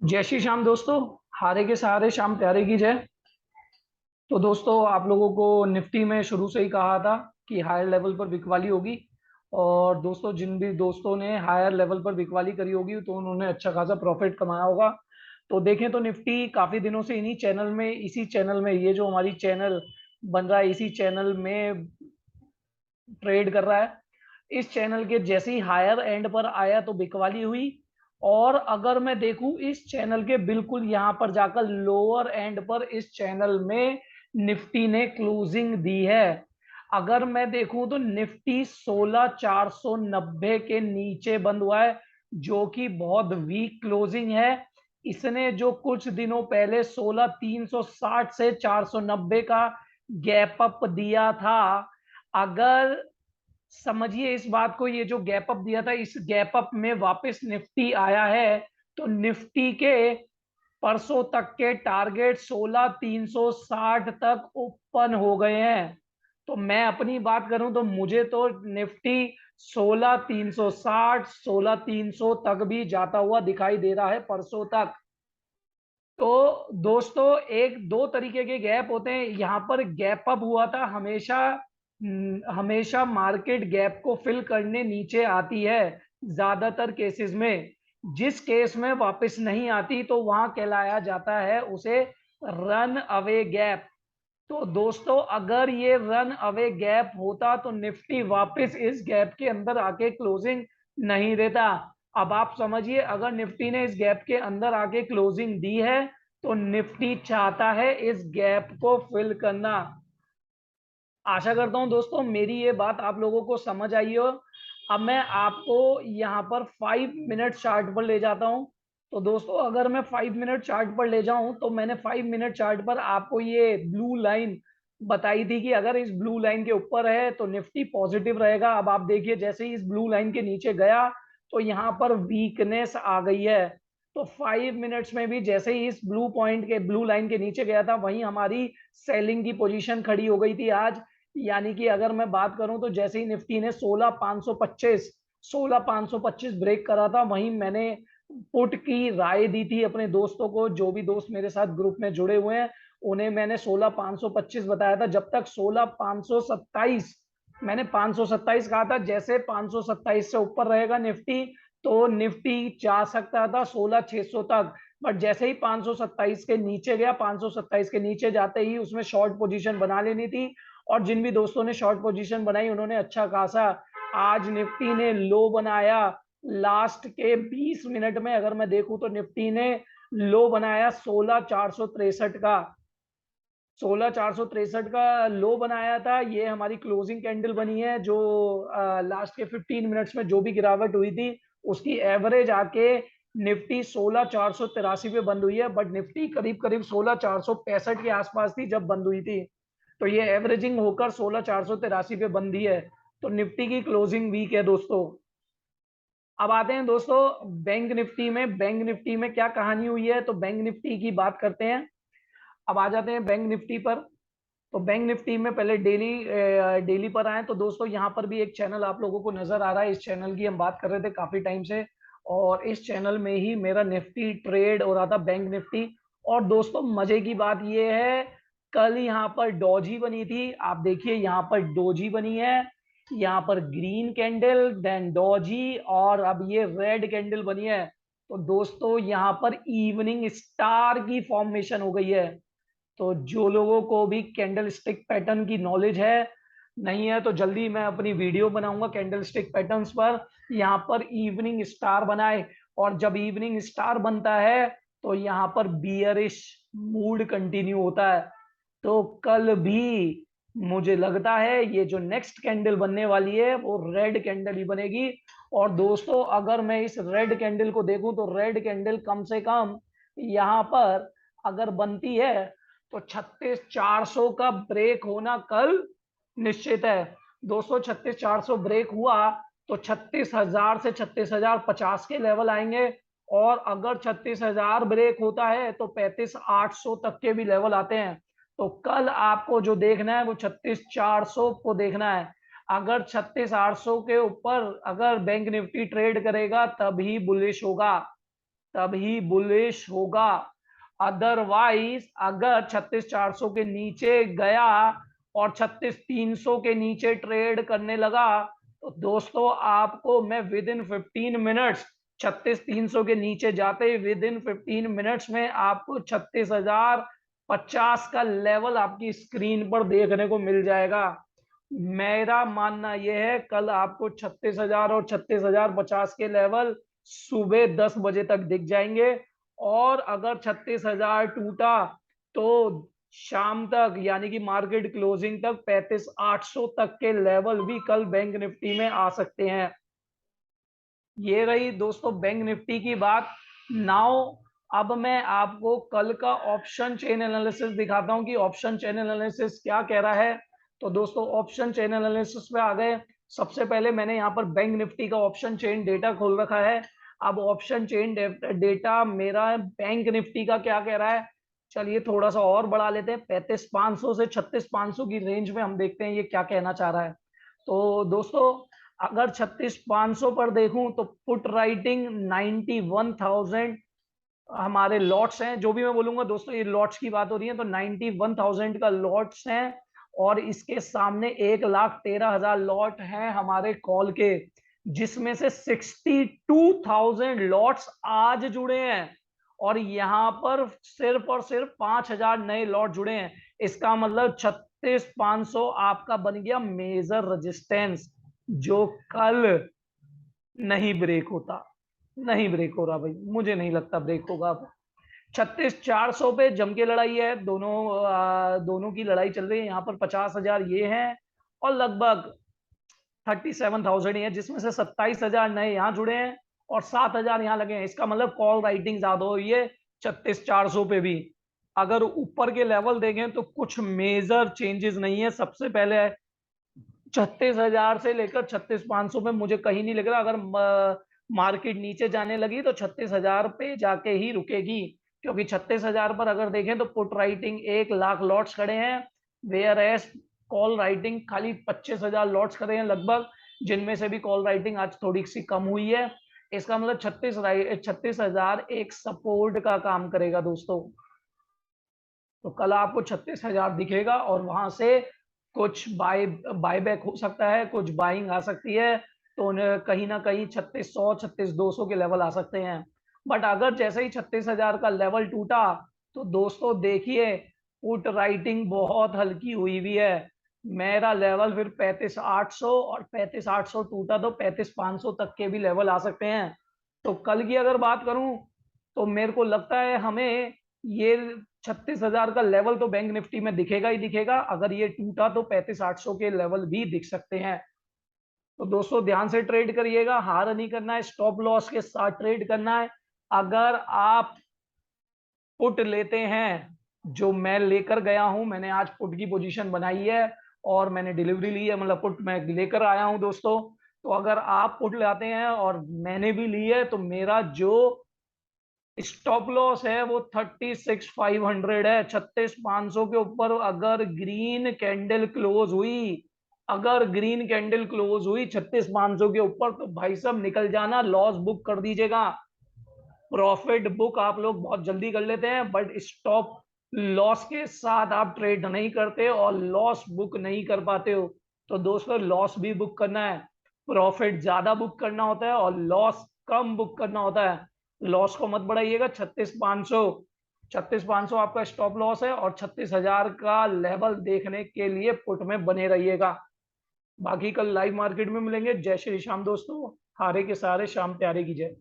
जय श्री श्याम दोस्तों। हारे के सहारे शाम प्यारे की जय। तो दोस्तों आप लोगों को निफ्टी में शुरू से ही कहा था कि हायर लेवल पर बिकवाली होगी। और दोस्तों जिन भी दोस्तों ने हायर लेवल पर बिकवाली करी होगी तो उन्होंने अच्छा खासा प्रॉफिट कमाया होगा। तो देखें तो निफ्टी काफी दिनों से इसी चैनल में ये जो हमारी चैनल बन रहा है इसी चैनल में ट्रेड कर रहा है। इस चैनल के जैसे ही हायर एंड पर आया तो बिकवाली हुई। और अगर मैं देखूं इस चैनल के बिल्कुल यहां पर जाकर लोअर एंड पर इस चैनल में निफ्टी ने क्लोजिंग दी है। अगर मैं देखूं तो निफ्टी 16,490 के नीचे बंद हुआ है, जो कि बहुत वीक क्लोजिंग है। इसने जो कुछ दिनों पहले 16,360 से 490 का गैप अप दिया था, अगर समझिए इस बात को, ये जो गैप अप दिया था इस गैप अप में वापस निफ्टी आया है तो निफ्टी के परसों तक के टारगेट 16,360 तक ओपन हो गए हैं। तो मैं अपनी बात करूं तो मुझे तो निफ्टी 16,360 16,300 तक भी जाता हुआ दिखाई दे रहा है परसों तक। तो दोस्तों एक दो तरीके के गैप होते हैं, यहाँ पर गैप अप हुआ था। हमेशा मार्केट गैप को फिल करने नीचे आती है ज्यादातर केसेस में। जिस केस में वापस नहीं आती तो वहां कहलाया जाता है उसे रन अवे गैप। तो दोस्तों अगर ये रन अवे गैप होता तो निफ्टी वापस इस गैप के अंदर आके क्लोजिंग नहीं देता। अब आप समझिए, अगर निफ्टी ने इस गैप के अंदर आके क्लोजिंग दी है तो निफ्टी चाहता है इस गैप को फिल करना। आशा करता हूं दोस्तों मेरी ये बात आप लोगों को समझ आई हो। अब मैं आपको यहाँ पर 5 मिनट चार्ट पर ले जाता हूं। तो दोस्तों अगर मैं 5 मिनट चार्ट पर ले जाऊं तो मैंने 5 मिनट चार्ट पर आपको ये ब्लू लाइन बताई थी कि अगर इस ब्लू लाइन के ऊपर है तो निफ्टी पॉजिटिव रहेगा। अब आप देखिए जैसे ही इस ब्लू लाइन के नीचे गया तो यहाँ पर वीकनेस आ गई है। तो 5 मिनट्स में भी जैसे ही इस ब्लू लाइन के नीचे गया था वहीं हमारी सेलिंग की पोजीशन खड़ी हो गई थी आज। यानी कि अगर मैं बात करूं तो जैसे ही निफ्टी ने 16,525 ब्रेक करा था वहीं मैंने पुट की राय दी थी अपने दोस्तों को। जो भी दोस्त मेरे साथ ग्रुप में जुड़े हुए हैं उन्हें मैंने 16,525 बताया था। जब तक 16,527, मैंने 527 कहा था, जैसे 527 से ऊपर रहेगा निफ्टी तो निफ्टी जा सकता था 16,600 तक। बट जैसे ही 527 के नीचे गया, 527 के नीचे जाते ही उसमें शॉर्ट पोजीशन बना लेनी थी। और जिन भी दोस्तों ने शॉर्ट पोजीशन बनाई उन्होंने अच्छा खासा, आज निफ्टी ने लो बनाया। लास्ट के 20 मिनट में अगर मैं देखूं तो निफ्टी ने लो बनाया 16,463 का। 16,463 का लो बनाया था। ये हमारी क्लोजिंग कैंडल बनी है जो लास्ट के 15 मिनट्स में जो भी गिरावट हुई थी उसकी एवरेज आके निफ्टी 16,483 पे बंद हुई है। बट निफ्टी करीब करीब 16,465 के आसपास थी जब बंद हुई थी। तो ये एवरेजिंग होकर 16,483 पे बंद ही है। तो निफ्टी की क्लोजिंग वीक है दोस्तों। अब आते हैं दोस्तों बैंक निफ्टी में क्या कहानी हुई है, तो बैंक निफ्टी की बात करते हैं। अब आ जाते हैं बैंक निफ्टी पर। तो बैंक निफ्टी में पहले डेली पर आए तो दोस्तों यहाँ पर भी एक चैनल आप लोगों को नजर आ रहा है। इस चैनल की हम बात कर रहे थे काफी टाइम से, और इस चैनल में ही मेरा निफ्टी ट्रेड हो रहा था, बैंक निफ्टी। और दोस्तों मजे की बात यह है, कल यहाँ पर डोजी बनी थी। आप देखिए यहाँ पर डोजी बनी है, यहाँ पर ग्रीन कैंडल देन डोजी, और अब ये रेड कैंडल बनी है। तो दोस्तों यहाँ पर इवनिंग स्टार की फॉर्मेशन हो गई है। तो जो लोगों को भी कैंडल स्टिक पैटर्न की नॉलेज है, नहीं है तो जल्दी मैं अपनी वीडियो बनाऊंगा कैंडल स्टिक पैटर्न्स पर। यहाँ पर इवनिंग स्टार बनाए, और जब इवनिंग स्टार बनता है तो यहाँ पर बियरिश मूड कंटिन्यू होता है। तो कल भी मुझे लगता है ये जो नेक्स्ट कैंडल बनने वाली है वो रेड कैंडल ही बनेगी। और दोस्तों अगर मैं इस रेड कैंडल को देखूं तो रेड कैंडल कम से कम यहाँ पर अगर बनती है तो 36,400 का ब्रेक होना कल निश्चित है। दोस्तों 36,400 ब्रेक हुआ तो 36,000 से 36,050 के लेवल आएंगे। और अगर 36,000 ब्रेक होता है तो 35,800 तक के भी लेवल आते हैं। तो कल आपको जो देखना है वो 36,400 को देखना है। अगर 36,800 के ऊपर अगर बैंक निफ्टी ट्रेड करेगा तभी बुलिश होगा। तभी बुलिश होगा। अदरवाइज अगर 36,400 के नीचे गया और 36,300 के नीचे ट्रेड करने लगा, तो दोस्तों आपको मैं विद इन 15 मिनट्स 36,300 के नीचे जाते ही विद इन 15 मिनट्स में आपको 36,050 का लेवल आपकी स्क्रीन पर देखने को मिल जाएगा। मेरा मानना यह है कल आपको 36,000 और 36,050 के लेवल सुबह 10 बजे तक दिख जाएंगे। और अगर 36,000 टूटा तो शाम तक यानी कि मार्केट क्लोजिंग तक 35,800 तक के लेवल भी कल बैंक निफ्टी में आ सकते हैं। ये रही दोस्तों बैंक निफ्टी की बात। नाउ अब मैं आपको कल का ऑप्शन चेन एनालिसिस दिखाता हूं कि ऑप्शन चेन एनालिसिस क्या कह रहा है। तो दोस्तों ऑप्शन चेन एनालिसिस पे आ गए। सबसे पहले मैंने यहाँ पर बैंक निफ्टी का ऑप्शन चेन डेटा खोल रखा है। अब ऑप्शन चेन डेटा मेरा बैंक निफ्टी का क्या कह रहा है, चलिए थोड़ा सा और बढ़ा लेते हैं। 35,500 से 36,500 की रेंज में हम देखते हैं ये क्या कहना चाह रहा है। तो दोस्तों अगर 36,500 पर देखूं तो पुट राइटिंग 91,000 हमारे लॉट्स हैं। जो भी मैं बोलूंगा दोस्तों ये लॉट्स की बात हो रही है, तो 91,000 का लॉट्स हैं। और इसके सामने 1,13,000 लॉट हैं हमारे कॉल के, जिसमें से 62,000 लॉट्स आज जुड़े हैं और यहां पर सिर्फ और सिर्फ 5,000 नए लॉट जुड़े हैं। इसका मतलब 36,500 आपका बन गया मेजर रेजिस्टेंस, जो कल नहीं ब्रेक होता। नहीं ब्रेक हो रहा भाई, मुझे नहीं लगता ब्रेक होगा। 36,400 पे जम के लड़ाई है, दोनों की लड़ाई चल रही है। यहाँ पर 50,000 ये हैं और लगभग 37,000 ही है, जिसमें से 27,000 नए यहाँ जुड़े हैं और 7,000 यहाँ लगे हैं। इसका मतलब कॉल राइटिंग ज्यादा हुई है 36,400 पे भी। अगर ऊपर के लेवल देखें तो कुछ मेजर चेंजेस नहीं है। सबसे पहले 36,000 से लेकर 36,500 में मुझे कहीं नहीं लग रहा। अगर मार्केट नीचे जाने लगी तो 36,000 पे जाके ही रुकेगी, क्योंकि 36,000 पर अगर देखें तो पुट राइटिंग 1,00,000 लॉट्स खड़े हैं, वेयर एज कॉल राइटिंग खाली 25,000 लॉट्स खड़े हैं लगभग, जिनमें से भी कॉल राइटिंग आज थोड़ी सी कम हुई है। इसका मतलब 36,000 एक सपोर्ट का काम करेगा दोस्तों। तो कल आपको 36,000 दिखेगा और वहां से कुछ बायबैक हो सकता है, कुछ बाइंग आ सकती है। तो उन्हें कहीं ना कहीं 3600 36,200 के लेवल आ सकते हैं। बट अगर जैसे ही 36,000 का लेवल टूटा तो दोस्तों देखिए पुट राइटिंग बहुत हल्की हुई हुई है। मेरा लेवल फिर 35,800 और 35,800 टूटा तो 35,500 तक के भी लेवल आ सकते हैं। तो कल की अगर बात करूं तो मेरे को लगता है हमें ये 36,000 का लेवल तो बैंक निफ्टी में दिखेगा ही दिखेगा। अगर ये टूटा तो 35,800 के लेवल भी दिख सकते हैं। तो दोस्तों ध्यान से ट्रेड करिएगा, हार नहीं करना है, स्टॉप लॉस के साथ ट्रेड करना है। अगर आप पुट लेते हैं जो मैं लेकर गया हूं, मैंने आज पुट की पोजीशन बनाई है और मैंने डिलीवरी ली है, मतलब पुट मैं लेकर आया हूं दोस्तों। तो अगर आप पुट लाते हैं और मैंने भी ली है तो मेरा जो स्टॉप लॉस है वो 36,500 है। 36,500 के ऊपर अगर ग्रीन कैंडल क्लोज हुई, अगर ग्रीन कैंडल क्लोज हुई 36,500 के ऊपर, तो भाई साहब निकल जाना, लॉस बुक कर दीजिएगा। प्रॉफिट बुक आप लोग बहुत जल्दी कर लेते हैं, बट स्टॉप लॉस के साथ आप ट्रेड नहीं करते और लॉस बुक नहीं कर पाते हो। तो दोस्तों लॉस भी बुक करना है, प्रॉफिट ज्यादा बुक करना होता है और लॉस कम बुक करना होता है। लॉस को मत बढ़ाइएगा। 36,500 आपका स्टॉप लॉस है और 36,000 का लेवल देखने के लिए पुट में बने रहिएगा। बाकी कल लाइव मार्केट में मिलेंगे। जय श्री श्याम दोस्तों, हारे के सारे शाम प्यारे की जय।